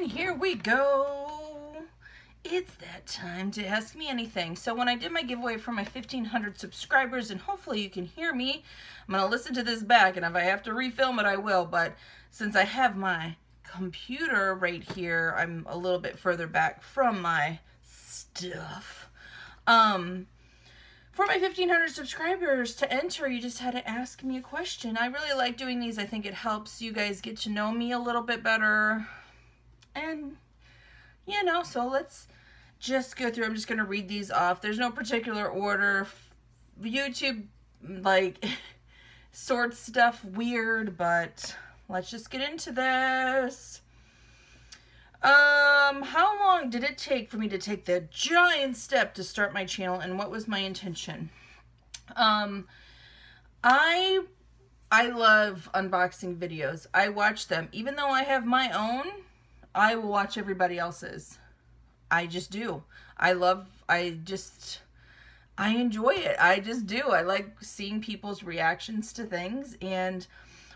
And here we go. It's that time to ask me anything. So when I did my giveaway for my 1,500 subscribers, and hopefully you can hear me, I'm going to listen to this back, and if I have to refilm it, I will. But since I have my computer right here, I'm a little bit further back from my stuff. For my 1,500 subscribers, to enter, you just had to ask me a question. I really like doing these. I think it helps you guys get to know me a little bit better. And, you know, so let's just go through. I'm just going to read these off. There's no particular order. YouTube, like, sorts stuff weird, but let's just get into this. How long did it take for me to take the giant step to start my channel, and what was my intention? I love unboxing videos. I watch them. Even though I have my own, I will watch everybody else's. I just do. I enjoy it. I just do. I like seeing people's reactions to things, and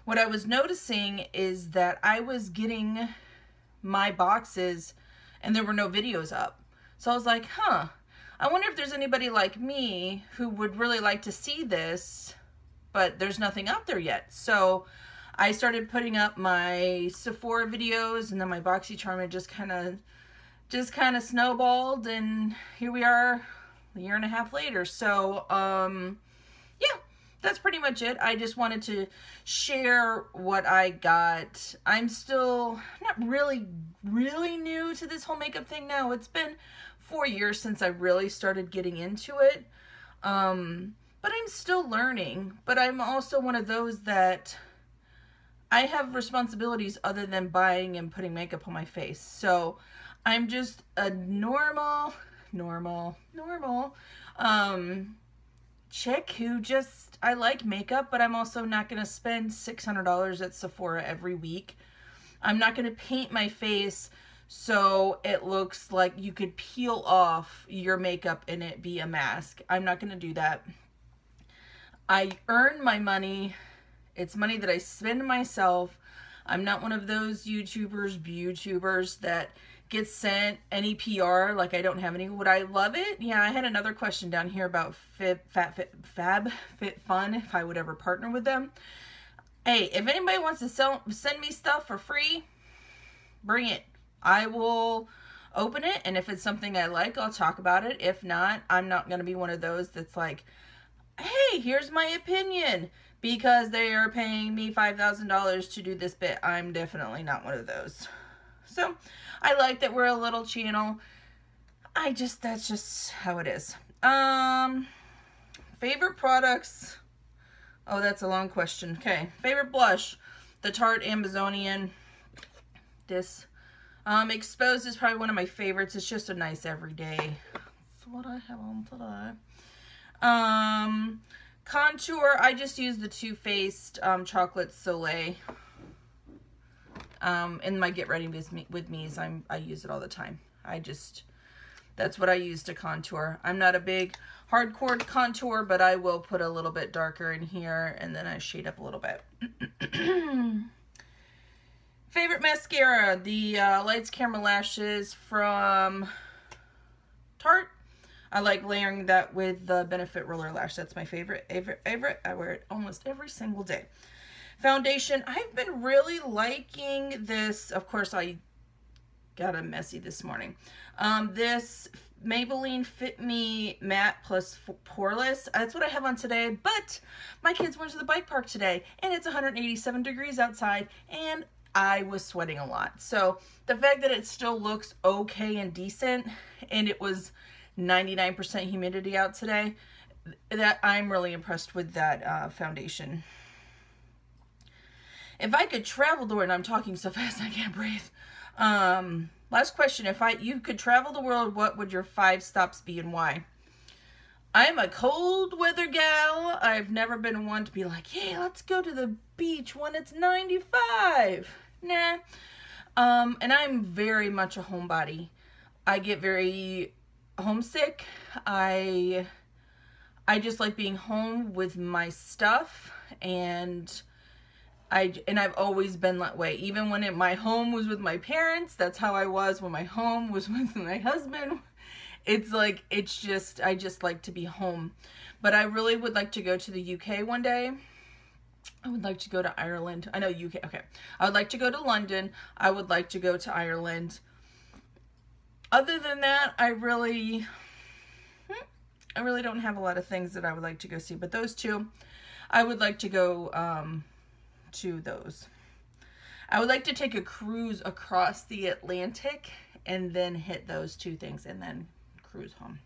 what I was noticing is that I was getting my boxes and there were no videos up. So I was like, I wonder if there's anybody like me who would really like to see this, but there's nothing out there yet. So I started putting up my Sephora videos, and then my BoxyCharm just kind of snowballed, and here we are a year and a half later. So yeah, that's pretty much it. I just wanted to share what I got. I'm still not really new to this whole makeup thing now. It's been 4 years since I really started getting into it. But I'm still learning. But I'm also one of those that I have responsibilities other than buying and putting makeup on my face. So I'm just a normal chick who I like makeup, but I'm also not going to spend $600 at Sephora every week. I'm not going to paint my face so it looks like you could peel off your makeup and it be a mask. I'm not going to do that. I earn my money. It's money that I spend myself. I'm not one of those YouTubers that gets sent any PR, like I don't have any. Would I love it? Yeah, I had another question down here about FabFitFun, if I would ever partner with them. Hey, if anybody wants to send me stuff for free, bring it. I will open it, and if it's something I like, I'll talk about it. If not, I'm not going to be one of those that's like, hey, here's my opinion, because they are paying me $5,000 to do this bit. I'm definitely not one of those. So I like that we're a little channel. That's just how it is. Favorite products. Oh, that's a long question. Okay. Favorite blush. The Tarte Amazonian. This. Exposed is probably one of my favorites. It's just a nice everyday. That's what I have on today. Contour. I just use the Too Faced Chocolate Soleil. In my Get Ready With Me's, I use it all the time. That's what I use to contour. I'm not a big hardcore contour, but I will put a little bit darker in here, and then I shade up a little bit. Favorite mascara, the Lights Camera Lashes from Tarte. I like layering that with the Benefit Roller Lash. That's my favorite. I wear it almost every single day. Foundation, I've been really liking this. Of course, I got a messy this morning. This Maybelline Fit Me Matte Plus Poreless. That's what I have on today, but my kids went to the bike park today, and it's 187 degrees outside, and I was sweating a lot. So the fact that it still looks okay and decent, and it was 99% humidity out today, that I'm really impressed with that foundation. If I could travel the world, and I'm talking so fast I can't breathe. Last question. If you could travel the world, what would your 5 stops be and why? I'm a cold weather gal. I've never been one to be like, hey, let's go to the beach when it's 95. Nah. And I'm very much a homebody. I get very homesick. I just like being home with my stuff, and And I've always been that way. Even when my home was with my parents, that's how I was. When my home was with my husband, it's like, I just like to be home. But I really would like to go to the UK one day. I would like to go to Ireland. I know UK, okay. I would like to go to London. I would like to go to Ireland. Other than that, I really don't have a lot of things that I would like to go see. But those two, I would like to go to those. I would like to take a cruise across the Atlantic and then hit those two things and then cruise home.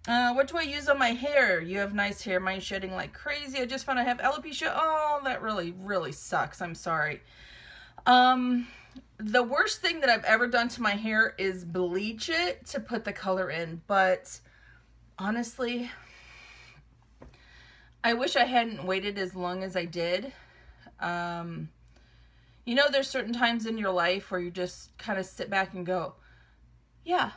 What do I use on my hair? You have nice hair. Mine's shedding like crazy. I just found I have alopecia. Oh, that really, really sucks. I'm sorry. The worst thing that I've ever done to my hair is bleach it to put the color in. But honestly, I wish I hadn't waited as long as I did. You know, there's certain times in your life where you just kind of sit back and go, yeah,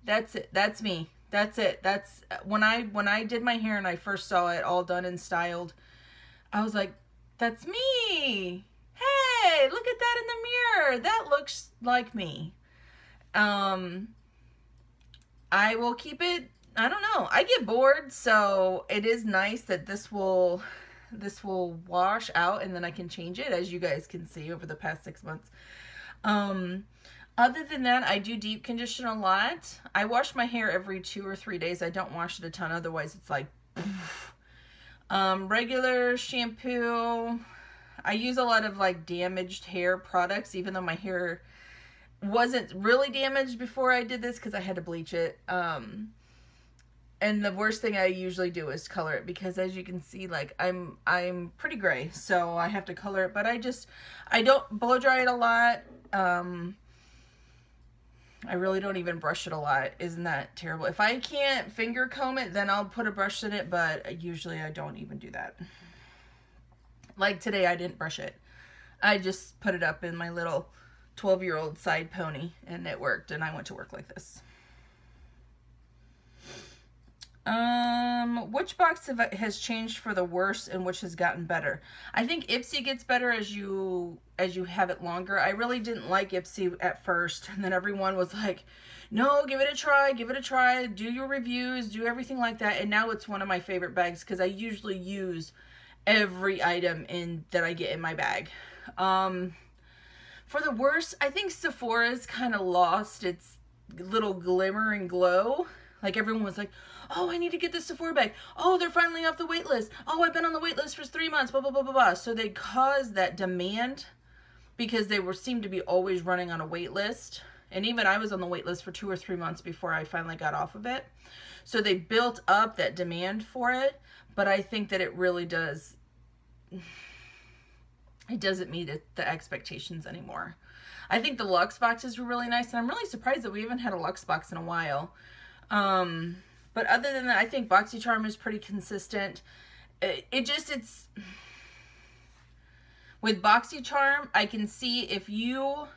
that's it. That's me. That's it. That's when I did my hair and I first saw it all done and styled, I was like, that's me. Hey, look at that in the mirror. That looks like me. I will keep it. I don't know. I get bored, so it is nice that this will wash out and then I can change it, as you guys can see over the past 6 months. Other than that, I do deep condition a lot. I wash my hair every 2 or 3 days. I don't wash it a ton. Otherwise, it's like, regular shampoo. I use a lot of like damaged hair products, even though my hair wasn't really damaged before I did this because I had to bleach it. And the worst thing I usually do is color it because, as you can see, like I'm pretty gray, so I have to color it. But I don't blow dry it a lot. I really don't even brush it a lot. Isn't that terrible? If I can't finger comb it, then I'll put a brush in it, but usually I don't even do that. Like today, I didn't brush it. I just put it up in my little 12-year-old side pony, and it worked, and I went to work like this. Which box has changed for the worse and which has gotten better? I think Ipsy gets better as you have it longer. I really didn't like Ipsy at first, and then everyone was like, no, give it a try, do your reviews, do everything like that. And now it's one of my favorite bags because I usually use every item that I get in my bag. For the worst, I think Sephora's kind of lost its little glimmer and glow. Like everyone was like, oh, I need to get this Sephora bag. Oh, they're finally off the wait list. Oh, I've been on the wait list for 3 months, blah, blah, blah, blah, blah. So they caused that demand because they seemed to be always running on a wait list. And even I was on the wait list for 2 or 3 months before I finally got off of it. So they built up that demand for it. But I think that it really does, it doesn't meet the expectations anymore. I think the Luxe boxes were really nice. And I'm really surprised that we haven't had a Luxe box in a while. But other than that, I think BoxyCharm is pretty consistent. It's with BoxyCharm, I can see if you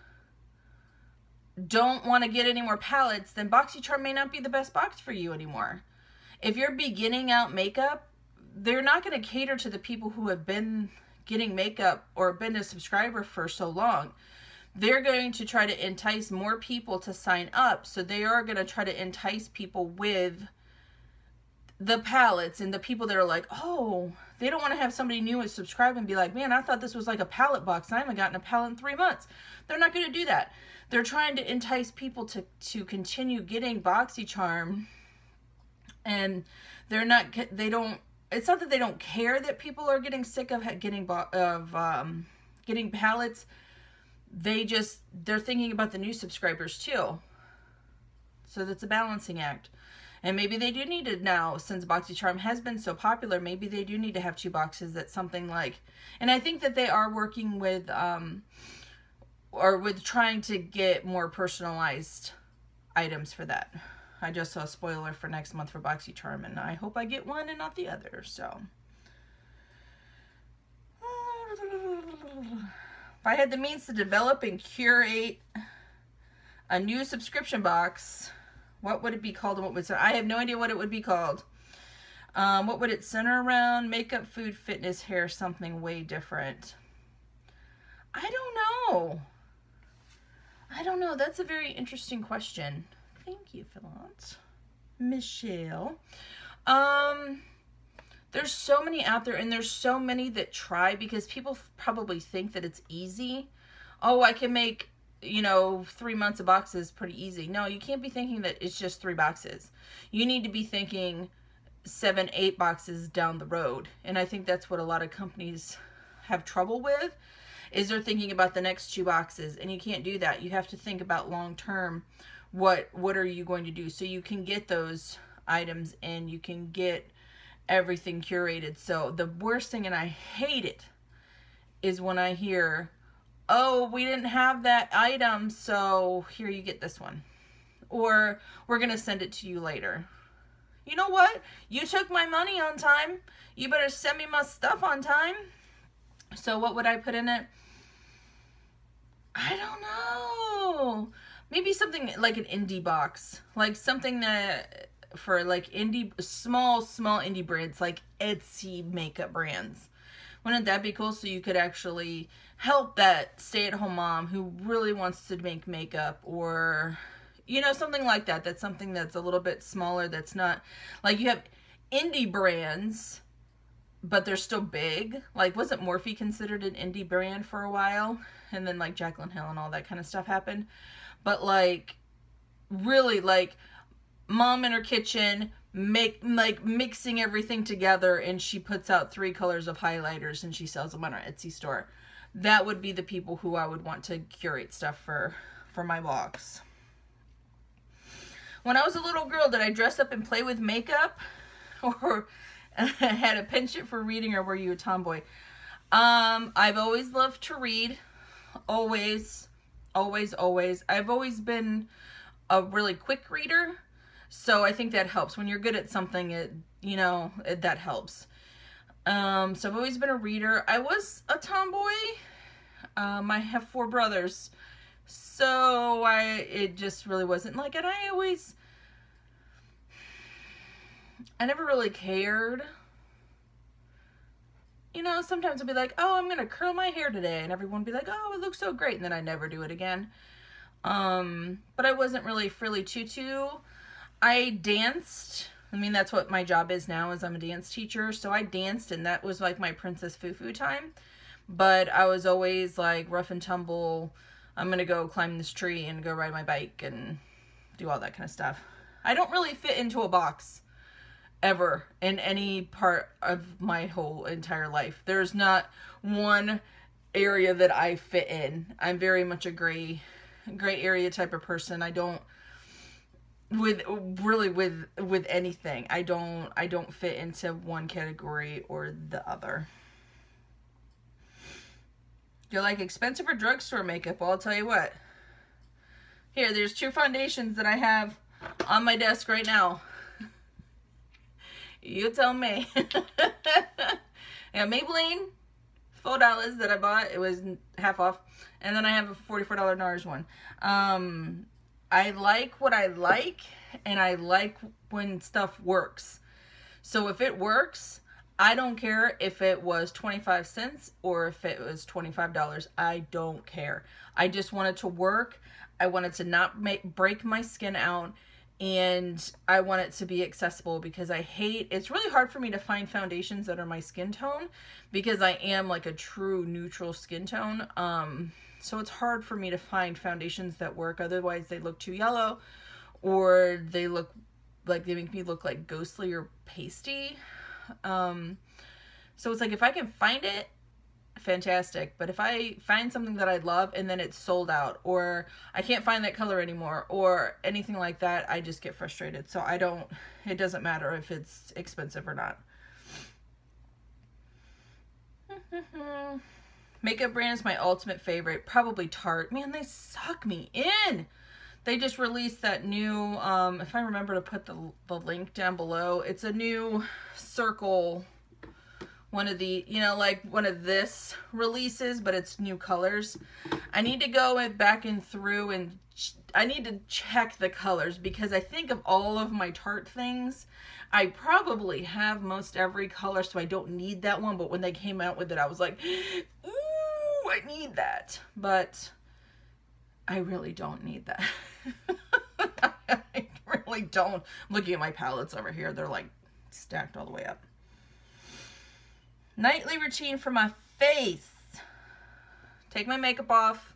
don't want to get any more palettes, then BoxyCharm may not be the best box for you anymore. If you're beginning out makeup, they're not going to cater to the people who have been getting makeup or been a subscriber for so long. They're going to try to entice more people to sign up. So they are going to try to entice people with the palettes and the people that are like, oh, they don't want to have somebody new and subscribe and be like, man, I thought this was like a palette box. I haven't gotten a palette in 3 months. They're not going to do that. They're trying to entice people to continue getting BoxyCharm. And it's not that they don't care that people are getting sick of getting palettes. They're thinking about the new subscribers too. So that's a balancing act. And maybe they do need it now, since BoxyCharm has been so popular, maybe they do need to have 2 boxes that's something like, and I think that they are working with, or with trying to get more personalized items for that. I just saw a spoiler for next month for BoxyCharm, and I hope I get one and not the other, so. If I had the means to develop and curate a new subscription box, what would it be called and what would it? I have no idea what it would be called. What would it center around? Makeup, food, fitness, hair, something way different. I don't know. I don't know. That's a very interesting question. Thank you, Philance. Michelle. There's so many out there, and there's so many that try, because people probably think that it's easy. Oh, I can make, 3 months of boxes pretty easy. No, you can't be thinking that it's just 3 boxes. You need to be thinking 7, 8 boxes down the road. And I think that's what a lot of companies have trouble with, is they're thinking about the next 2 boxes, and you can't do that. You have to think about long term. What are you going to do, so you can get those items and you can get everything curated. So the worst thing, and I hate it, is when I hear, oh, we didn't have that item, so here, you get this one, or we're gonna send it to you later. You know what? You took my money on time. You better send me my stuff on time. So what would I put in it? I don't know. Maybe something like an indie box. Like something that for like small indie brands, like Etsy makeup brands. Wouldn't that be cool? So you could actually help that stay-at-home mom who really wants to make makeup, or something like that. That's something that's a little bit smaller. That's not like you have indie brands, but they're still big. Like, wasn't Morphe considered an indie brand for a while? And then like Jaclyn Hill and all that kind of stuff happened. But like, really, like, mom in her kitchen, mixing everything together, and she puts out 3 colors of highlighters and she sells them on her Etsy store. That would be the people who I would want to curate stuff for my box. When I was a little girl, did I dress up and play with makeup, or had a penchant for reading, or were you a tomboy? I've always loved to read. Always. I've always been a really quick reader, so I think that helps. When you're good at something, that helps. So I've always been a reader. I was a tomboy. I have 4 brothers, so it just really wasn't like it. I never really cared. Sometimes I'd be like, oh, I'm going to curl my hair today. And everyone would be like, oh, it looks so great. And then I'd never do it again. But I wasn't really frilly tutu. I danced. I mean, that's what my job is now, is I'm a dance teacher. So I danced, and that was like my Princess Fufu time. But I was always like rough and tumble. I'm going to go climb this tree and go ride my bike and do all that kind of stuff. I don't really fit into a box ever in any part of my whole entire life. There's not one area that I fit in. I'm very much a gray area type of person. I don't with anything. I don't fit into one category or the other. Do you like expensive or drugstore makeup? Well, I'll tell you what. Here, there's 2 foundations that I have on my desk right now. You tell me. Yeah, Maybelline, $4 that I bought. It was half off. And then I have a $44 NARS one. I like what I like, and I like when stuff works. So if it works, I don't care if it was 25 cents or if it was $25. I don't care. I just want it to work. I want it to not break my skin out. And I want it to be accessible, because it's really hard for me to find foundations that are my skin tone, because I am like a true neutral skin tone. So it's hard for me to find foundations that work. Otherwise they look too yellow, or they look like they make me look like ghostly or pasty. So it's like, if I can find it, fantastic. But if I find something that I love and then it's sold out, or I can't find that color anymore, or anything like that, I just get frustrated. So it doesn't matter if it's expensive or not. Makeup brand is my ultimate favorite. Probably Tarte. Man, they suck me in. They just released that new, if I remember to put the link down below, it's a new circle one of the, you know, like one of this releases, but it's new colors. I need to go back in through and I need to check the colors, because I think of all of my Tarte things, I probably have most every color, so I don't need that one. But when they came out with it, I was like, ooh, I need that. But I really don't need that. I really don't. I'm looking at my palettes over here. They're like stacked all the way up. Nightly routine for my face. Take my makeup off.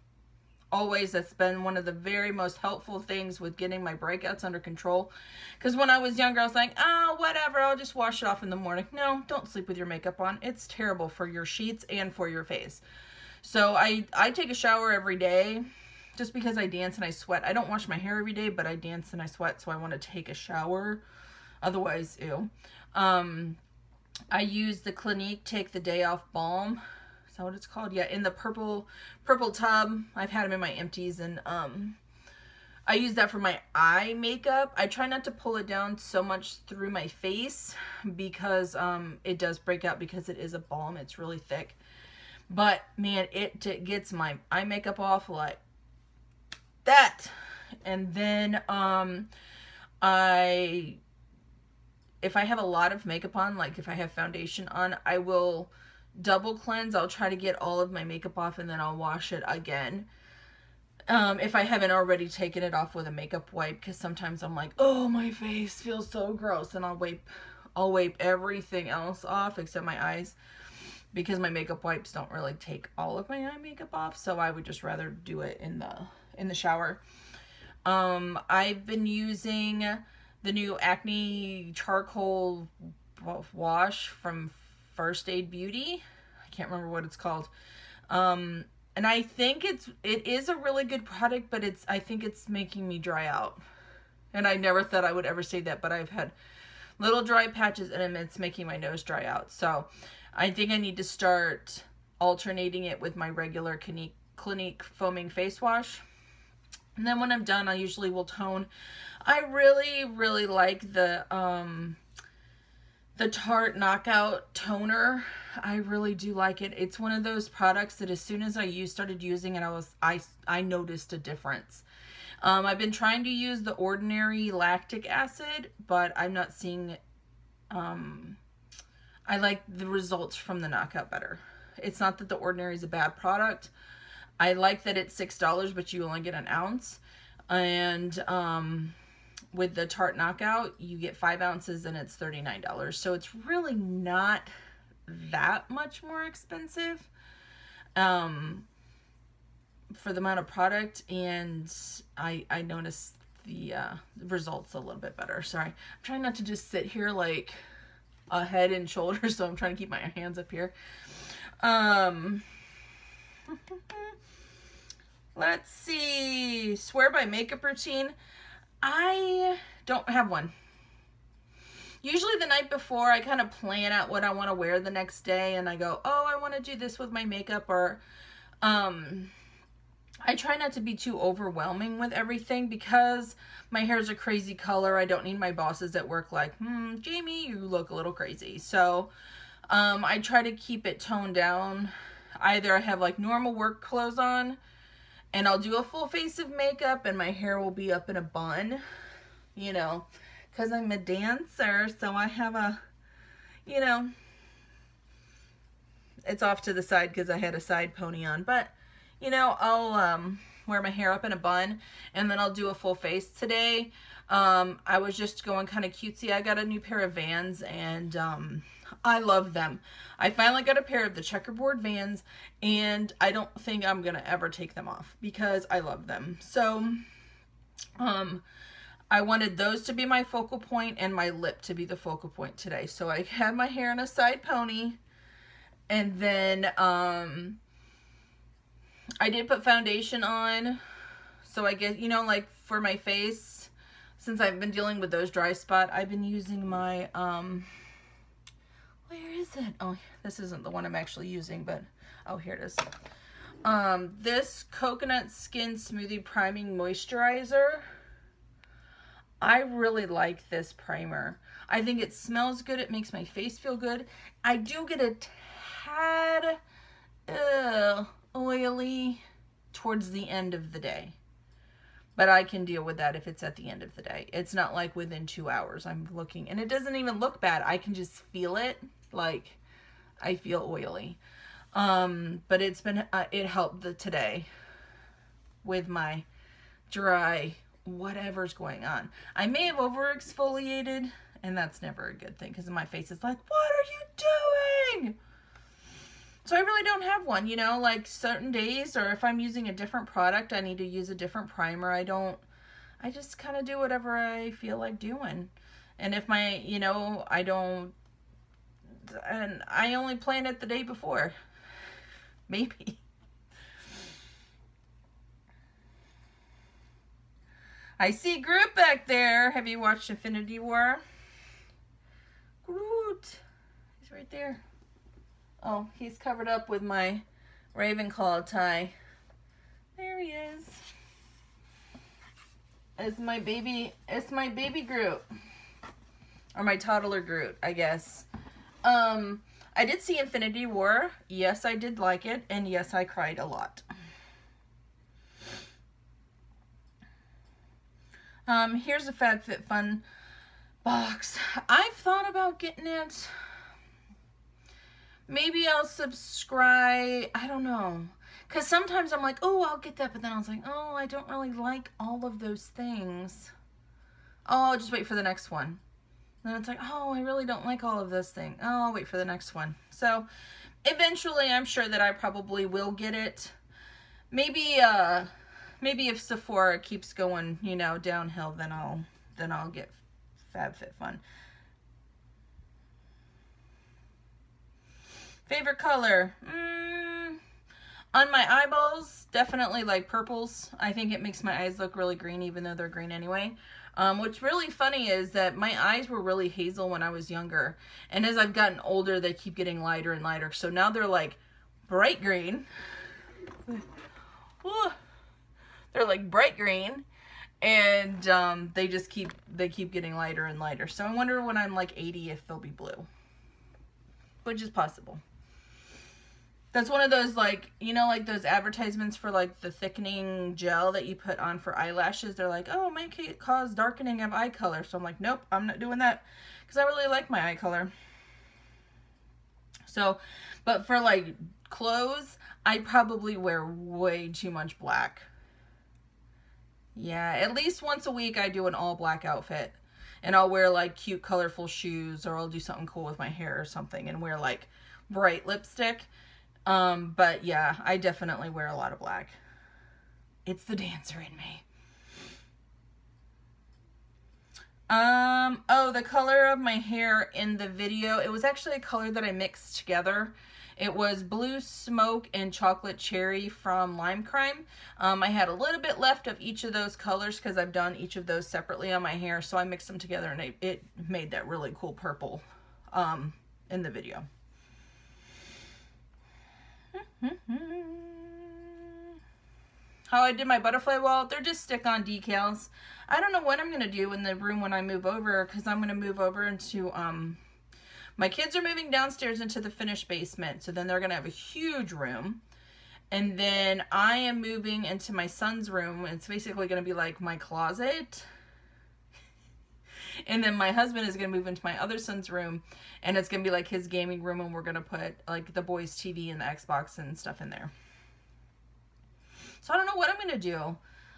Always, that's been one of the very most helpful things with getting my breakouts under control. Because when I was younger, I was like, oh, whatever, I'll just wash it off in the morning. No, don't sleep with your makeup on. It's terrible for your sheets and for your face. So I take a shower every day just because I dance and I sweat. I don't wash my hair every day, but I dance and I sweat, so I want to take a shower. Otherwise, ew. I use the Clinique Take the Day Off Balm. Is that what it's called? Yeah, in the purple tub. I've had them in my empties, and I use that for my eye makeup. I try not to pull it down so much through my face because it does break out because it is a balm. It's really thick. But man, it gets my eye makeup off like that. And then if I have a lot of makeup on, like if I have foundation on, I will double cleanse. I'll try to get all of my makeup off and then I'll wash it again. If I haven't already taken it off with a makeup wipe, because sometimes I'm like, oh, my face feels so gross, and I'll wipe everything else off except my eyes, because my makeup wipes don't really take all of my eye makeup off, so I would just rather do it in the shower. I've been using the new Acne Charcoal Wash from First Aid Beauty. I can't remember what it's called. And I think it is a really good product, but I think it's making me dry out. And I never thought I would ever say that, but I've had little dry patches and it's making my nose dry out. So I think I need to start alternating it with my regular Clinique foaming face wash. And then when I'm done, I usually will tone. I really, really like the Tarte Knockout Toner. I really do like it. It's one of those products that as soon as I started using it, I noticed a difference. I've been trying to use the Ordinary lactic acid, but I'm not seeing, I like the results from the Knockout better. It's not that the Ordinary is a bad product. I like that it's $6, but you only get an ounce. And with the Tarte Knockout, you get 5 ounces and it's $39. So it's really not that much more expensive for the amount of product. And I noticed the results a little bit better. Sorry. I'm trying not to just sit here like a head and shoulders, so I'm trying to keep my hands up here. Let's see. Swear by makeup routine. I don't have one. Usually the night before, I kind of plan out what I want to wear the next day, and I go, oh, I want to do this with my makeup, or I try not to be too overwhelming with everything because my hair's a crazy color. I don't need my bosses at work like, Jamie, you look a little crazy. So I try to keep it toned down. Either I have like normal work clothes on, and I'll do a full face of makeup and my hair will be up in a bun, you know, because I'm a dancer. So I have a, you know, it's off to the side because I had a side pony on. But, you know, I'll wear my hair up in a bun and then I'll do a full face. Today, I was just going kind of cutesy. I got a new pair of Vans and I love them. I finally got a pair of the checkerboard Vans and I don't think I'm going to ever take them off because I love them. So, I wanted those to be my focal point and my lip to be the focal point today. So I had my hair in a side pony and then, I did put foundation on. So I guess, you know, like for my face, since I've been dealing with those dry spots, I've been using my, where is it? Oh, this isn't the one I'm actually using, but, oh, here it is. This Coconut Skin Smoothie Priming Moisturizer. I really like this primer. I think it smells good. It makes my face feel good. I do get a tad oily towards the end of the day. But I can deal with that if it's at the end of the day. It's not like within 2 hours I'm looking. And it doesn't even look bad. I can just feel it. Like, I feel oily. But it's been, it helped today with my dry whatever's going on. I may have over exfoliated, and that's never a good thing because my face is like, what are you doing? So I really don't have one, you know, like certain days, or if I'm using a different product, I need to use a different primer. I just kind of do whatever I feel like doing. And if my, you know, and I only plan it the day before. Maybe. I see Groot back there. Have you watched Infinity War? Groot. He's right there. Oh, he's covered up with my Ravenclaw tie. There he is. It's my baby Groot. Or my toddler Groot, I guess. I did see Infinity War. Yes, I did like it. And yes, I cried a lot. Here's a FabFitFun box. I've thought about getting it. Maybe I'll subscribe. I don't know. Because sometimes I'm like, oh, I'll get that. But then I was like, oh, I don't really like all of those things. Oh, I'll just wait for the next one. And then it's like, oh, I really don't like all of those things. Oh, I'll wait for the next one. So eventually I'm sure that I probably will get it. Maybe if Sephora keeps going, you know, downhill, then I'll get FabFitFun. Favorite color? On my eyeballs, definitely like purples. I think it makes my eyes look really green, even though they're green anyway. What's really funny is that my eyes were really hazel when I was younger. And as I've gotten older, they keep getting lighter and lighter. So now they're like bright green. They're like bright green. And they keep getting lighter and lighter. So I wonder when I'm like 80 if they'll be blue. Which is possible. That's one of those, like, you know, like those advertisements for like the thickening gel that you put on for eyelashes. They're like, oh, it may cause darkening of eye color. So I'm like, nope, I'm not doing that because I really like my eye color. So, but for like clothes, I probably wear way too much black. Yeah, at least once a week I do an all black outfit. And I'll wear like cute colorful shoes, or I'll do something cool with my hair or something and wear like bright lipstick. But yeah, I definitely wear a lot of black. It's the dancer in me. Oh, the color of my hair in the video, it was actually a color that I mixed together. It was Blue Smoke and Chocolate Cherry from Lime Crime. I had a little bit left of each of those colors because I've done each of those separately on my hair. So I mixed them together and it made that really cool purple in the video. How I did my butterfly wall, they're just stick-on decals. I don't know what I'm going to do in the room when I move over, because I'm going to move over into, my kids are moving downstairs into the finished basement, so then they're going to have a huge room. And then I am moving into my son's room, and it's basically going to be like my closet. And then my husband is going to move into my other son's room, and it's going to be like his gaming room, and we're going to put like the boys' TV and the Xbox and stuff in there. So I don't know what I'm going to do.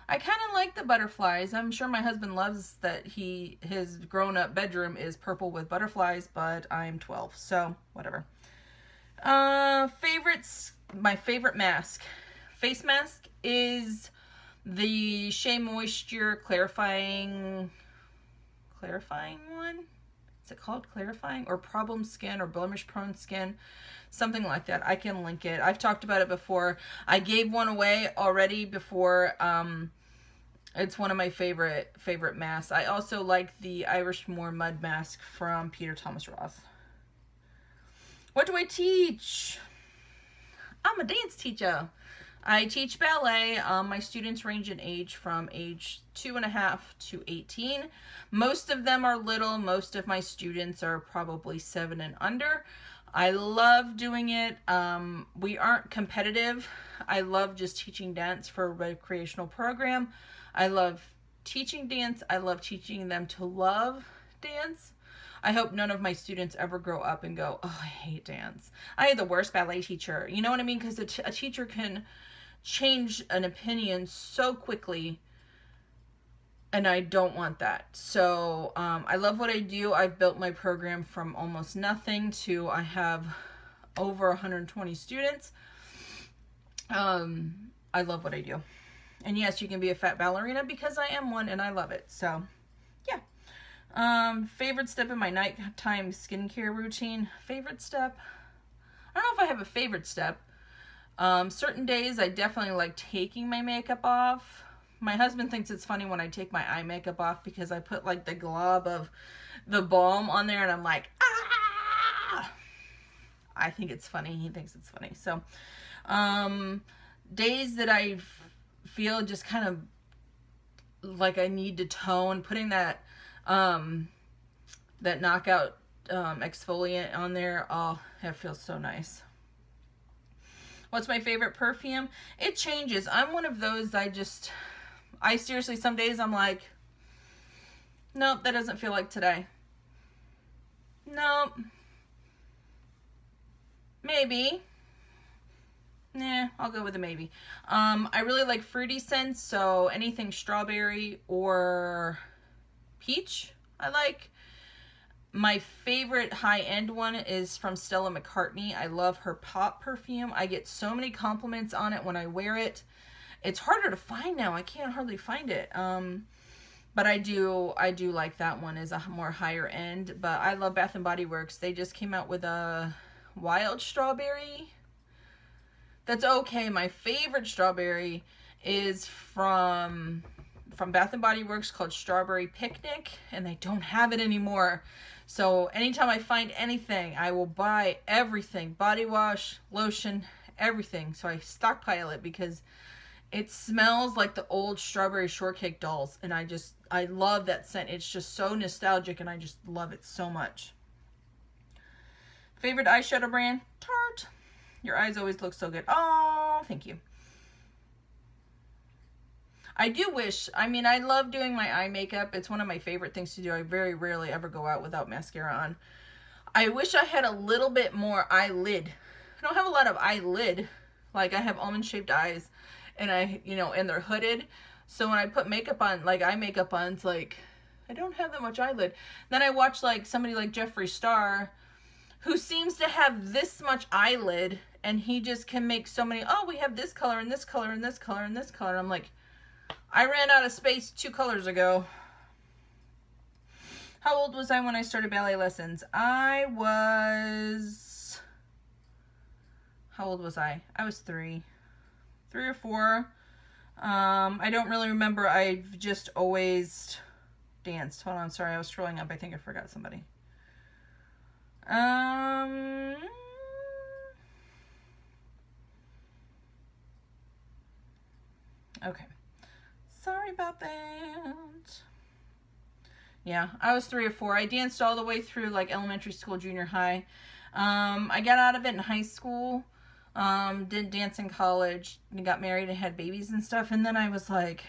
I kind of like the butterflies. I'm sure my husband loves that his grown-up bedroom is purple with butterflies, but I'm 12, so whatever. Favorites, my favorite mask. Face mask is the Shea Moisture clarifying one. Is it called clarifying or problem skin or blemish prone skin? Something like that. I can link it. I've talked about it before. I gave one away already before. It's one of my favorite masks. I also like the Irish Moor Mud Mask from Peter Thomas Roth. What do I teach? I'm a dance teacher. I teach ballet. My students range in age from age 2.5 to 18. Most of them are little. Most of my students are probably 7 and under. I love doing it. We aren't competitive. I love just teaching dance for a recreational program. I love teaching dance. I love teaching them to love dance. I hope none of my students ever grow up and go, oh, I hate dance. I had the worst ballet teacher. You know what I mean? Because a teacher can change an opinion so quickly, and I don't want that. So I love what I do. I've built my program from almost nothing to I have over 120 students. I love what I do. And yes, you can be a fat ballerina because I am one and I love it. So yeah. Favorite step in my nighttime skincare routine. Favorite step? I don't know if I have a favorite step. Certain days I definitely like taking my makeup off. My husband thinks it's funny when I take my eye makeup off because I put like the glob of the balm on there and I'm like, ah! I think it's funny. He thinks it's funny. So, days that I feel just kind of like I need to tone, putting that, that knockout, exfoliant on there. Oh, it feels so nice. What's my favorite perfume? It changes. I'm one of those, I seriously, some days I'm like, nope, that doesn't feel like today. Nope. Maybe. Nah, I'll go with a maybe. I really like fruity scents, so anything strawberry or peach I like. My favorite high-end one is from Stella McCartney. I love her pop perfume. I get so many compliments on it when I wear it. It's harder to find now. I can't hardly find it. But I do like that one as a more higher end. But I love Bath & Body Works. They just came out with a wild strawberry. That's okay. My favorite strawberry is from Bath & Body Works called Strawberry Picnic. And they don't have it anymore. So anytime I find anything, I will buy everything. Body wash, lotion, everything. So I stockpile it because it smells like the old strawberry shortcake dolls. And I love that scent. It's just so nostalgic and I just love it so much. Favorite eyeshadow brand? Tarte. Your eyes always look so good. Oh, thank you. I do wish, I love doing my eye makeup. It's one of my favorite things to do. I very rarely ever go out without mascara on. I wish I had a little bit more eyelid. I don't have a lot of eyelid. Like, I have almond-shaped eyes, and and they're hooded. So when I put makeup on, like eye makeup on, it's like, I don't have that much eyelid. Then I watch, like, somebody like Jeffree Star, who seems to have this much eyelid, and he just can make so many, oh, we have this color, and this color, and this color, and this color. I'm like, I ran out of space 2 colors ago. How old was I when I started ballet lessons? How old was I? I was 3 or 4. I don't really remember. I've just always danced. Hold on, sorry, I was scrolling up. I think I forgot somebody. Okay. Sorry about that. Yeah, I was 3 or 4. I danced all the way through like elementary school, junior high. I got out of it in high school. Didn't dance in college. Got married and had babies and stuff. And then I was like,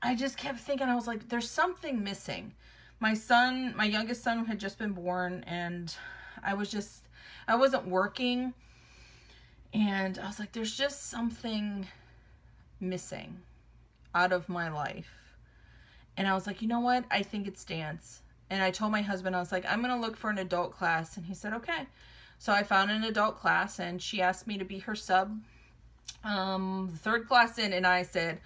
I just kept thinking, I was like, there's something missing. My youngest son had just been born, and I wasn't working. And I was like, there's just something missing out of my life. And I was like, you know what? I think it's dance. And I told my husband, I was like, I'm going to look for an adult class. And he said, okay. So I found an adult class, and she asked me to be her sub. 3rd class in, and I said,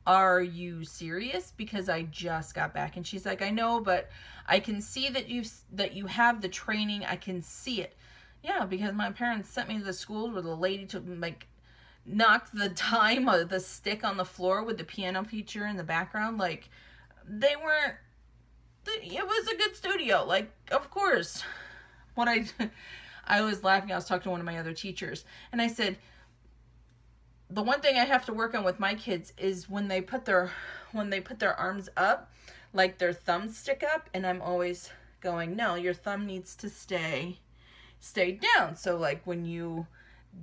are you serious? Because I just got back. And she's like, I know, but I can see that you have the training. I can see it. Yeah, because my parents sent me to the school where the lady took, like, knocked the dime of the stick on the floor with the piano teacher in the background. Like, it was a good studio. Like, of course. I was laughing. I was talking to one of my other teachers, and I said, the one thing I have to work on with my kids is when they put their arms up, like their thumbs stick up, and I'm always going, no, your thumb needs to stay down. So like when you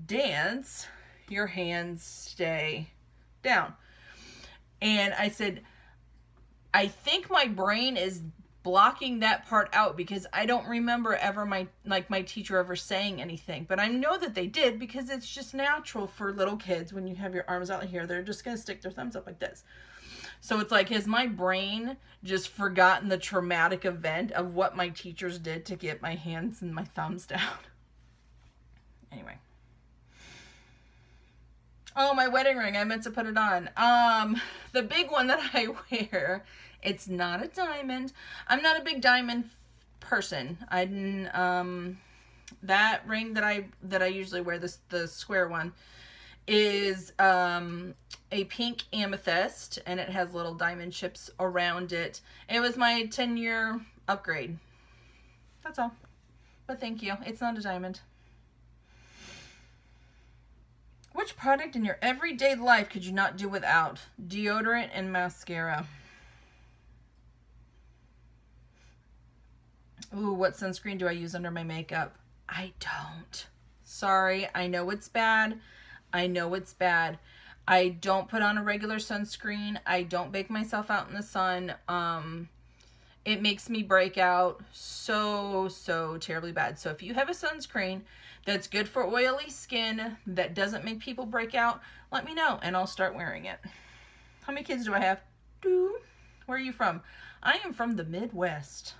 dance, your hands stay down. And I said, I think my brain is blocking that part out because I don't remember ever my teacher ever saying anything. But I know that they did, because it's just natural for little kids when you have your arms out here, they're just going to stick their thumbs up like this. So it's like, has my brain just forgotten the traumatic event of what my teachers did to get my hands and my thumbs down? Anyway. Oh, my wedding ring. I meant to put it on. The big one that I wear, it's not a diamond. I'm not a big diamond person. That ring that I usually wear, the square one, is a pink amethyst, and it has little diamond chips around it. It was my 10-year upgrade. That's all. But thank you. It's not a diamond. Which product in your everyday life could you not do without? Deodorant and mascara. Ooh, what sunscreen do I use under my makeup? I don't. Sorry, I know it's bad. I know it's bad. I don't put on a regular sunscreen. I don't bake myself out in the sun. It makes me break out so terribly bad. So if you have a sunscreen that's good for oily skin, that doesn't make people break out, let me know and I'll start wearing it. How many kids do I have? 2. Where are you from? I am from the Midwest.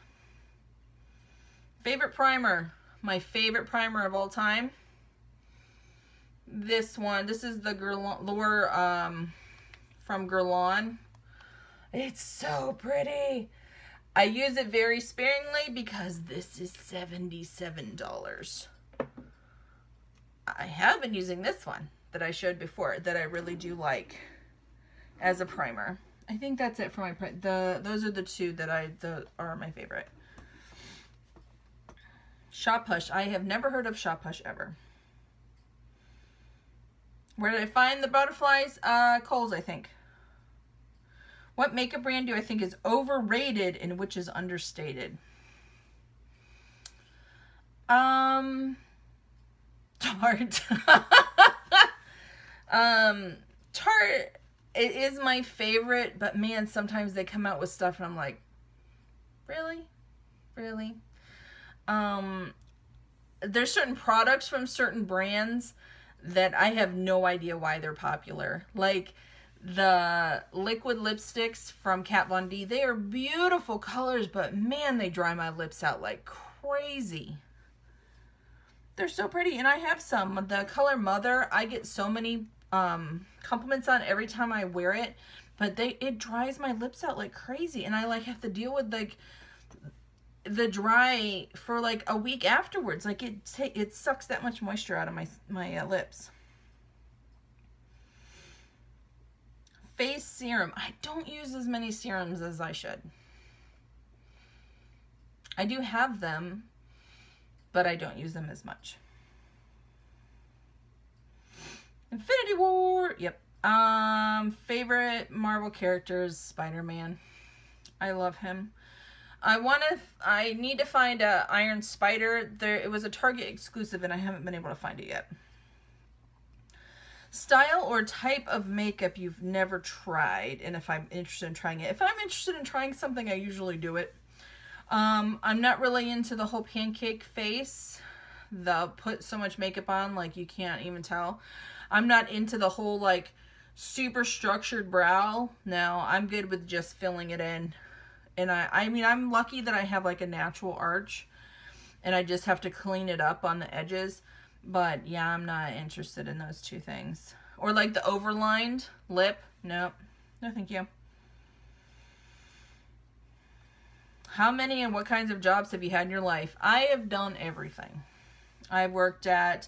Favorite primer. My favorite primer of all time. This one. This is the Guerlain, from Guerlain. It's so pretty. I use it very sparingly because this is $77. I have been using this one that I showed before that I really do like as a primer. I think that's it for my those are the two that are my favorite. Shop Hush. I have never heard of Shop Hush ever. Where did I find the butterflies? Kohl's, I think. What makeup brand do I think is overrated and which is understated? Tarte. Tarte, it is my favorite, but man, sometimes they come out with stuff and I'm like, really? Really? There's certain products from certain brands that I have no idea why they're popular. Like the liquid lipsticks from Kat Von D, they are beautiful colors, but man, they dry my lips out like crazy. They're so pretty, and I have some. The color Mother, I get so many compliments on every time I wear it, but it dries my lips out like crazy, and I like have to deal with like the dry for like a week afterwards. Like it sucks that much moisture out of my lips. Face serum. I don't use as many serums as I should. I do have them, but I don't use them as much. Infinity War. Yep. Favorite Marvel characters, Spider-Man. I love him. I need to find a Iron Spider. It was a Target exclusive and I haven't been able to find it yet. Style or type of makeup you've never tried, and if I'm interested in trying it. If I'm interested in trying something, I usually do it. I'm not really into the whole pancake face. They'll put so much makeup on, like you can't even tell. I'm not into the whole like super structured brow. No, I'm good with just filling it in. And I mean, I'm lucky that I have like a natural arch and I just have to clean it up on the edges. But yeah, I'm not interested in those two things. Or like the overlined lip. Nope. No, thank you. How many and what kinds of jobs have you had in your life? I have done everything. I've worked at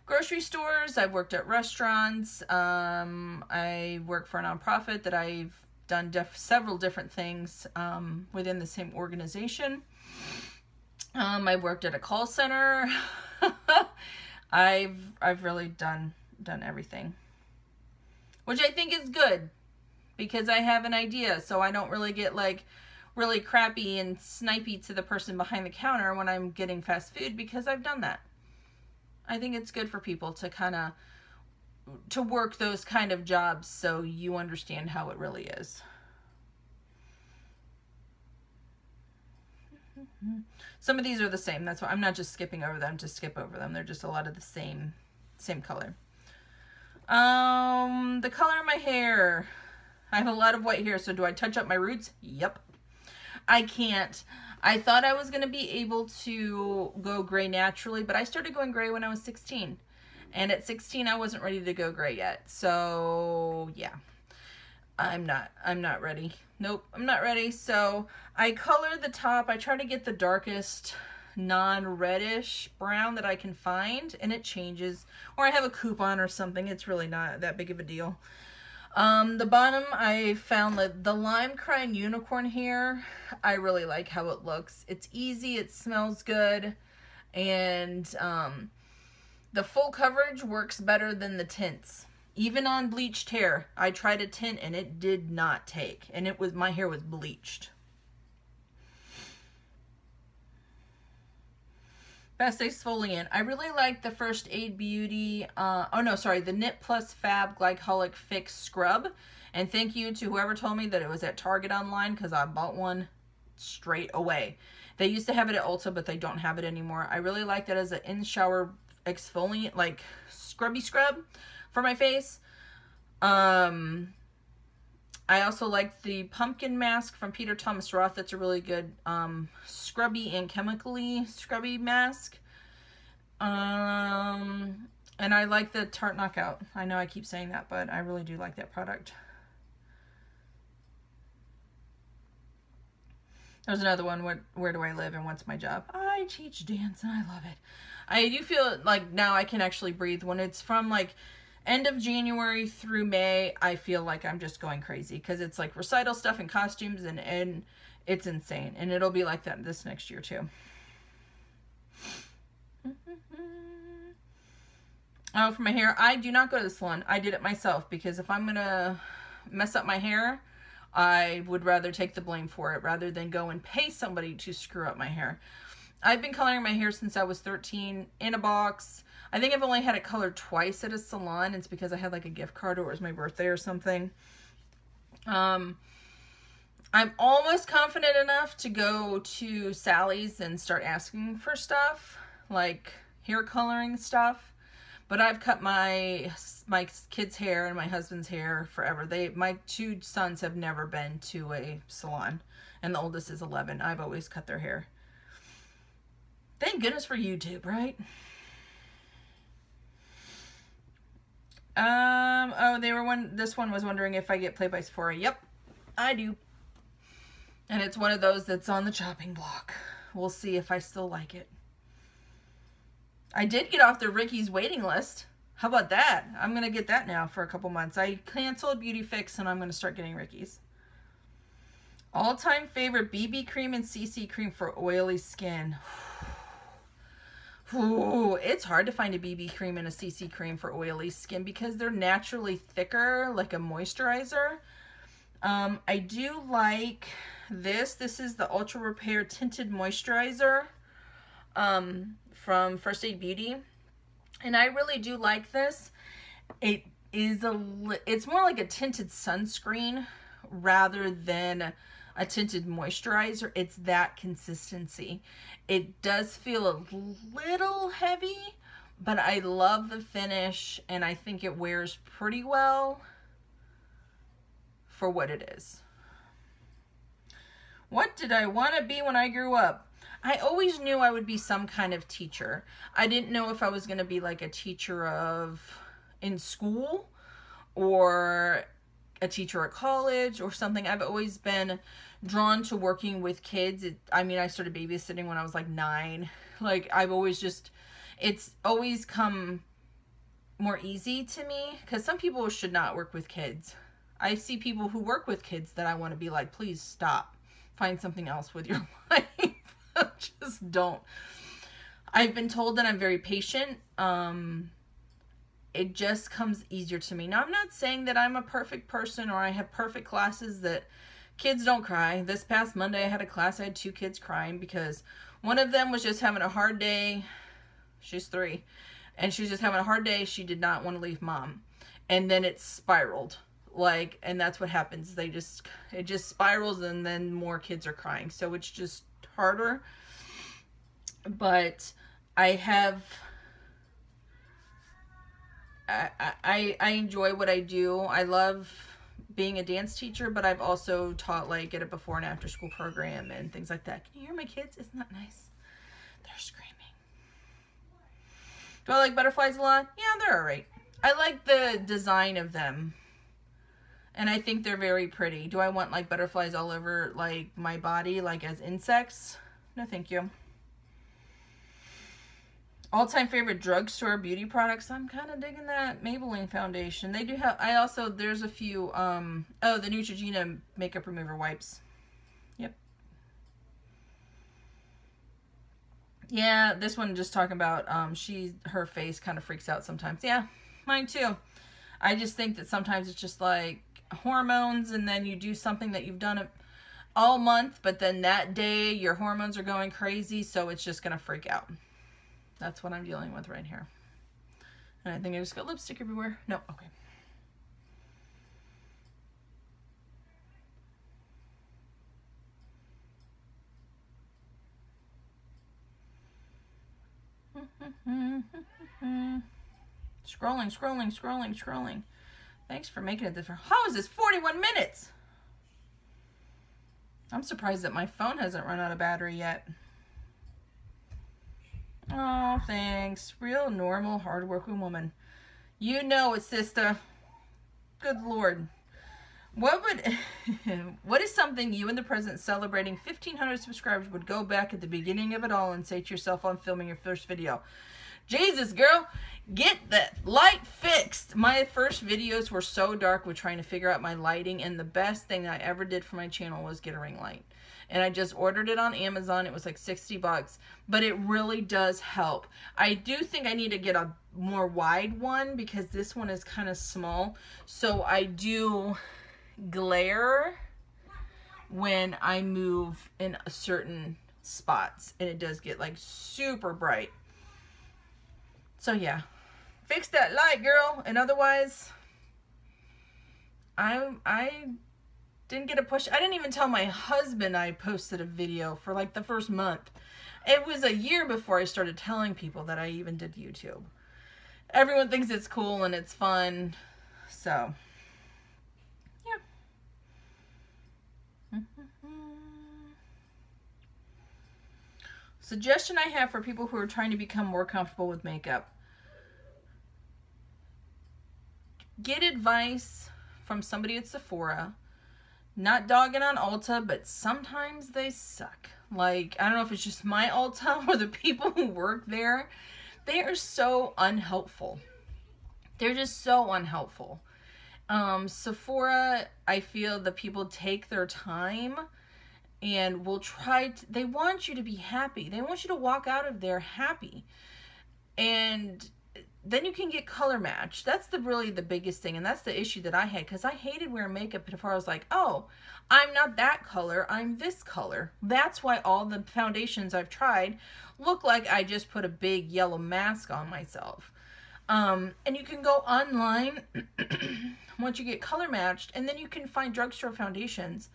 grocery stores. I've worked at restaurants. I work for a nonprofit that I've done several different things within the same organization. I've worked at a call center. I've really done everything. which I think is good because I have an idea, so I don't really get like really crappy and snipey to the person behind the counter when I'm getting fast food, because I've done that. I think it's good for people to kind of to work those kind of jobs so you understand how it really is. Some of these are the same. That's why I'm not just skipping over them to skip over them. They're just a lot of the same color. The color of my hair. I have a lot of white hair, so do I touch up my roots? Yep. I can't. I thought I was going to be able to go gray naturally, but I started going gray when I was 16. And at 16, I wasn't ready to go gray yet. So, yeah. I'm not ready. Nope, I'm not ready. So, I color the top. I try to get the darkest non-reddish brown that I can find, and it changes. Or I have a coupon or something. It's really not that big of a deal. The bottom, I found that the Lime Crime Unicorn hair, I really like how it looks. It's easy, it smells good, and the full coverage works better than the tints. Even on bleached hair, I tried a tint and it did not take, and it was, my hair was bleached. Best exfoliant. I really like the First Aid Beauty, the Knit Plus Fab Glycolic Fix Scrub. And thank you to whoever told me that it was at Target online, because I bought one straight away. They used to have it at Ulta, but they don't have it anymore. I really like that as an in-shower exfoliant, like scrubby scrub for my face. I also like the Pumpkin Mask from Peter Thomas Roth. That's a really good scrubby and chemically scrubby mask. And I like the Tarte Knockout. I know I keep saying that, but I really do like that product. There's another one, where do I live and what's my job? I teach dance and I love it. I do feel like now I can actually breathe. When it's from like end of January through May, I feel like I'm just going crazy because it's like recital stuff and costumes, and it's insane. And it'll be like that this next year too. Oh, for my hair, I do not go to the salon. I did it myself, because if I'm going to mess up my hair, I would rather take the blame for it rather than go and pay somebody to screw up my hair. I've been coloring my hair since I was 13 in a box. I think I've only had it colored twice at a salon. It's because I had like a gift card or it was my birthday or something. I'm almost confident enough to go to Sally's and start asking for stuff, like hair coloring stuff. But I've cut my kids' hair and my husband's hair forever. My two sons have never been to a salon, and the oldest is 11. I've always cut their hair. Thank goodness for YouTube, right? This one was wondering if I get Play by Sephora. Yep, I do. And it's one of those that's on the chopping block. We'll see if I still like it. I did get off the Ricky's waiting list. How about that? I'm going to get that now for a couple months. I canceled Beauty Fix and I'm going to start getting Ricky's. All-time favorite BB cream and CC cream for oily skin. Ooh, it's hard to find a BB cream and a CC cream for oily skin because they're naturally thicker, like a moisturizer. I do like this. This is the Ultra Repair Tinted Moisturizer from First Aid Beauty. And I really do like this. It's more like a tinted sunscreen rather than a tinted moisturizer. It's that consistency. It does feel a little heavy, but I love the finish and I think it wears pretty well for what it is. What did I want to be when I grew up? I always knew I would be some kind of teacher. I didn't know if I was going to be like a teacher in school or a teacher at college or something. I've always been drawn to working with kids. I started babysitting when I was like 9. Like it's always come more easy to me because some people should not work with kids. I see people who work with kids that I want to be like, please stop. Find something else with your life. Just don't. I've been told that I'm very patient. it just comes easier to me. Now, I'm not saying that I'm a perfect person or I have perfect classes that kids don't cry. This past Monday, I had a class, I had 2 kids crying because one of them was just having a hard day. She's 3. And she's just having a hard day. She did not want to leave mom. And then it spiraled. Like, and that's what happens. It just spirals and then more kids are crying. So it's just harder. But I enjoy what I do. I love being a dance teacher, but I've also taught like at a before and after school program and things like that. Can you hear my kids? Isn't that nice? They're screaming. Do I like butterflies a lot? Yeah, they're alright. I like the design of them. And I think they're very pretty. Do I want like butterflies all over like my body, like as insects? No, thank you. All-time favorite drugstore beauty products. I'm kind of digging that Maybelline foundation. They do have, there's a few, the Neutrogena makeup remover wipes. Yep. Yeah, this one just talking about, her face kind of freaks out sometimes. Yeah, mine too. I just think that sometimes it's just like hormones, and then you do something that you've done it all month, but then that day your hormones are going crazy, so it's just going to freak out. That's what I'm dealing with right here. And I think I just got lipstick everywhere. No, okay. Scrolling. Thanks for making it this far. How is this 41 minutes? I'm surprised that my phone hasn't run out of battery yet. Oh, thanks. Real normal, hardworking woman. You know it, sister. Good Lord. What is something you and the president celebrating 1,500 subscribers would go back at the beginning of it all and say to yourself on filming your first video? Jesus, girl, get that light fixed. My first videos were so dark with trying to figure out my lighting, and the best thing I ever did for my channel was get a ring light. And I just ordered it on Amazon. It was like $60, but it really does help. I do think I need to get a more wide one because this one is kind of small. So I do glare when I move in certain spots, and it does get like super bright. So yeah, fix that light, girl. And otherwise, I didn't get a push. I didn't even tell my husband I posted a video for like the first month. It was a year before I started telling people that I even did YouTube. Everyone thinks it's cool and it's fun. So, yeah. Suggestion I have for people who are trying to become more comfortable with makeup. Get advice from somebody at Sephora. Not dogging on Ulta, but sometimes they suck. Like, I don't know if it's just my Ulta or the people who work there. They are so unhelpful. They're just so unhelpful. Sephora, I feel the people take their time and will try to, they want you to be happy. They want you to walk out of there happy. And then you can get color matched. That's really the biggest thing. And that's the issue that I had, because I hated wearing makeup before. I was like, oh, I'm not that color, I'm this color. That's why all the foundations I've tried look like I just put a big yellow mask on myself. And you can go online once you get color matched, and then you can find drugstore foundations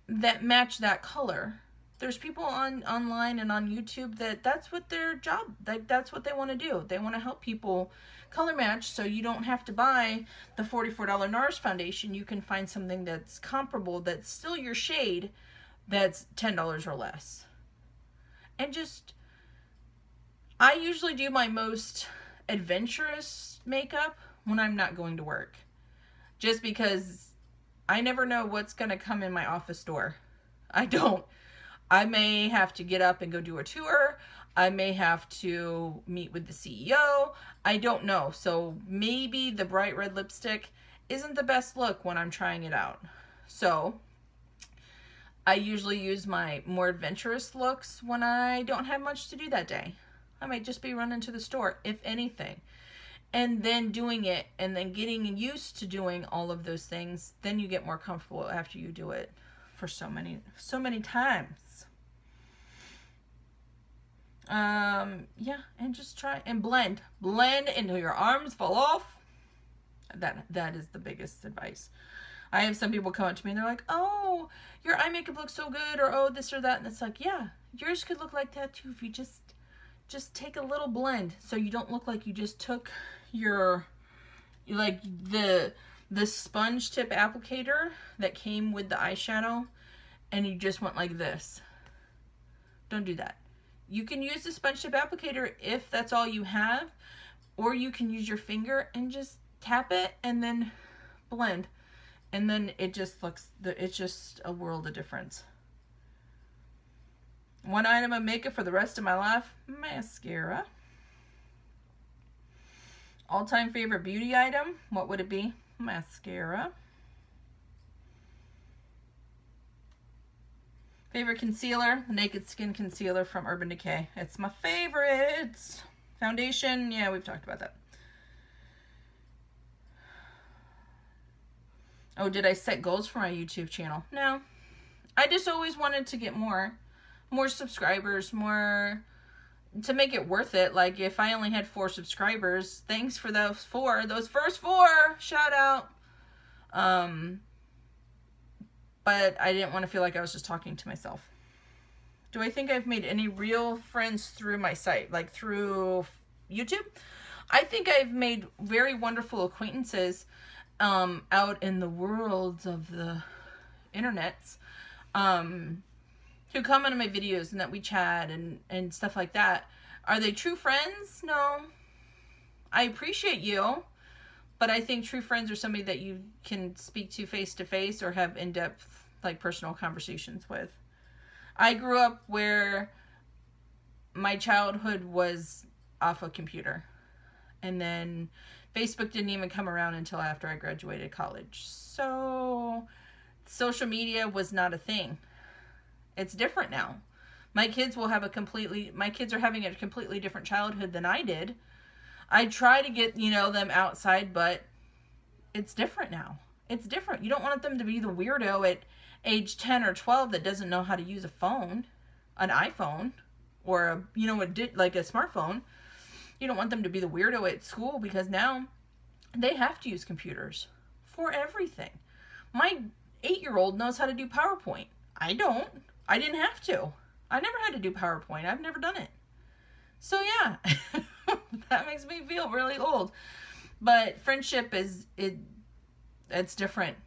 that match that color. There's people online and on YouTube that's what their job, that's what they want to do. They want to help people color match, so you don't have to buy the $44 NARS foundation. You can find something that's comparable, that's still your shade, that's $10 or less. And just, I usually do my most adventurous makeup when I'm not going to work. Just because I never know what's going to come in my office door. I don't. I may have to get up and go do a tour. I may have to meet with the CEO. I don't know. So maybe the bright red lipstick isn't the best look when I'm trying it out. So I usually use my more adventurous looks when I don't have much to do that day. I might just be running to the store, if anything. and then doing it and then getting used to doing all of those things, then you get more comfortable after you do it for so many times. Yeah, and just try and blend until your arms fall off. That is the biggest advice. I have some people come up to me and they're like, oh, your eye makeup looks so good, or oh, this or that. And it's like, yeah, yours could look like that too if you just take a little blend, so you don't look like you just took your, like the sponge tip applicator that came with the eyeshadow and you just went like this. Don't do that. You can use the sponge tip applicator if that's all you have, or you can use your finger and just tap it and then blend. And then it just looks, it's just a world of difference. One item of makeup for the rest of my life, mascara. All-time favorite beauty item, what would it be? Mascara. Favorite concealer, the Naked Skin Concealer from Urban Decay. It's my favorite. Foundation, yeah, we've talked about that. Oh, did I set goals for my YouTube channel? No. I just always wanted to get more subscribers, more, to make it worth it. Like, if I only had 4 subscribers, thanks for those first 4, shout out. But I didn't want to feel like I was just talking to myself. Do I think I've made any real friends through my site, like through YouTube? I think I've made very wonderful acquaintances out in the worlds of the internets, who comment on my videos and that we chat and stuff like that. Are they true friends? No. I appreciate you, but I think true friends are somebody that you can speak to face or have in-depth, like, personal conversations with. I grew up where my childhood was off a computer, and then Facebook didn't even come around until after I graduated college. So social media was not a thing. It's different now. My kids are having a completely different childhood than I did. I try to get, them outside, but it's different now. It's different. You don't want them to be the weirdo at age 10 or 12 that doesn't know how to use a phone, an iPhone, or a smartphone. You don't want them to be the weirdo at school, because now they have to use computers for everything. My 8-year-old knows how to do PowerPoint. I don't. I didn't have to. I never had to do PowerPoint. I've never done it. So yeah, that makes me feel really old. But friendship it's different.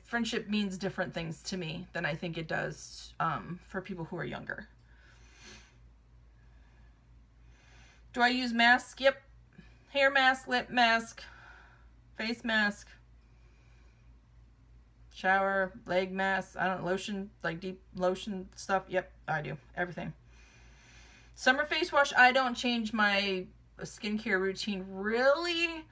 Friendship means different things to me than I think it does for people who are younger. Do I use masks? Yep. Hair mask, lip mask, face mask, shower, leg mask, lotion, like deep lotion stuff. Yep, I do. Everything. Summer face wash, I don't change my skincare routine really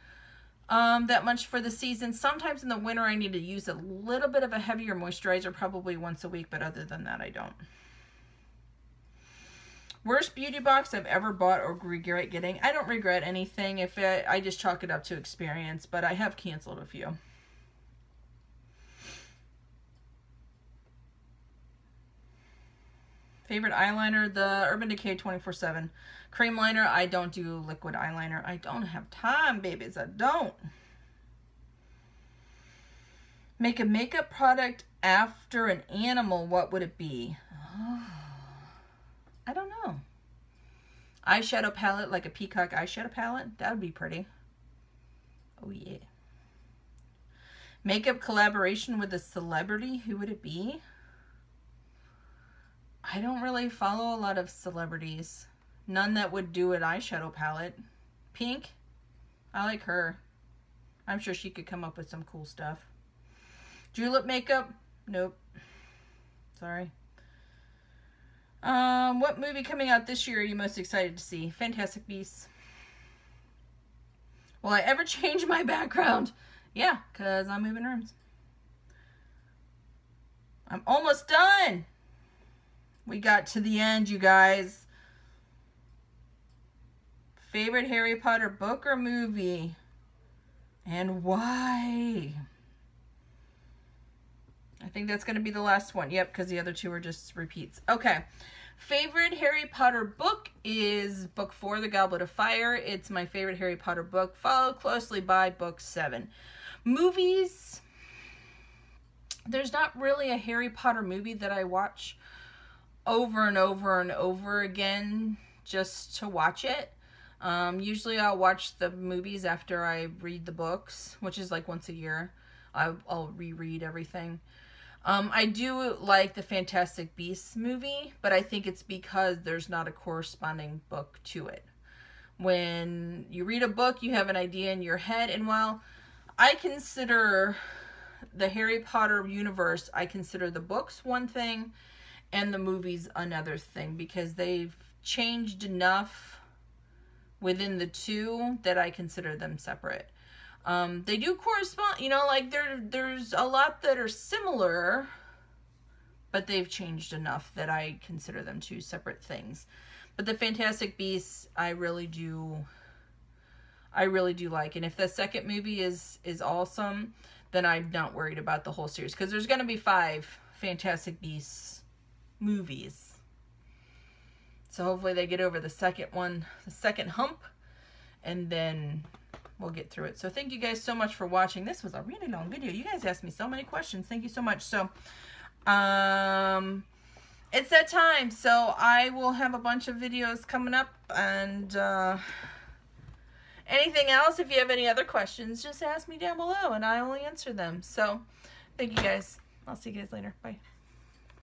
that much for the season. Sometimes in the winter I need to use a little bit of a heavier moisturizer, probably once a week, but other than that I don't. Worst beauty box I've ever bought or regret getting. I don't regret anything. I just chalk it up to experience, but I have canceled a few. Favorite eyeliner, the Urban Decay 24/7 cream liner. I don't do liquid eyeliner. I don't have time, babies. I don't. Make a makeup product after an animal. What would it be? Oh, I don't know. Eyeshadow palette, like a peacock eyeshadow palette. That would be pretty. Oh, yeah. Makeup collaboration with a celebrity. Who would it be? I don't really follow a lot of celebrities. None that would do an eyeshadow palette. Pink? I like her. I'm sure she could come up with some cool stuff. Julep makeup? Nope. Sorry. What movie coming out this year are you most excited to see? Fantastic Beasts. Will I ever change my background? Yeah, because I'm moving rooms. I'm almost done. We got to the end, you guys. Favorite Harry Potter book or movie? And why? I think that's going to be the last one. Yep, because the other two are just repeats. Okay. Favorite Harry Potter book is book 4, The Goblet of Fire. It's my favorite Harry Potter book, followed closely by book 7. Movies. There's not really a Harry Potter movie that I watch over and over and over again just to watch it. Usually I'll watch the movies after I read the books, which is like once a year. I'll reread everything. I do like the Fantastic Beasts movie, but I think it's because there's not a corresponding book to it. When you read a book, you have an idea in your head, and while I consider the Harry Potter universe, I consider the books one thing and the movies another thing, because they've changed enough within the two that I consider them separate. They do correspond, you know, like there's a lot that are similar, but they've changed enough that I consider them two separate things. But the Fantastic Beasts, I really do like. And if the second movie is awesome, then I'm not worried about the whole series, because there's going to be 5 Fantastic Beasts movies. So hopefully they get over the second hump, and then we'll get through it. So thank you guys so much for watching. This was a really long video. You guys asked me so many questions. Thank you so much. So, it's that time. So I will have a bunch of videos coming up, and anything else, if you have any other questions, just ask me down below and I will answer them. So thank you guys. I'll see you guys later. Bye.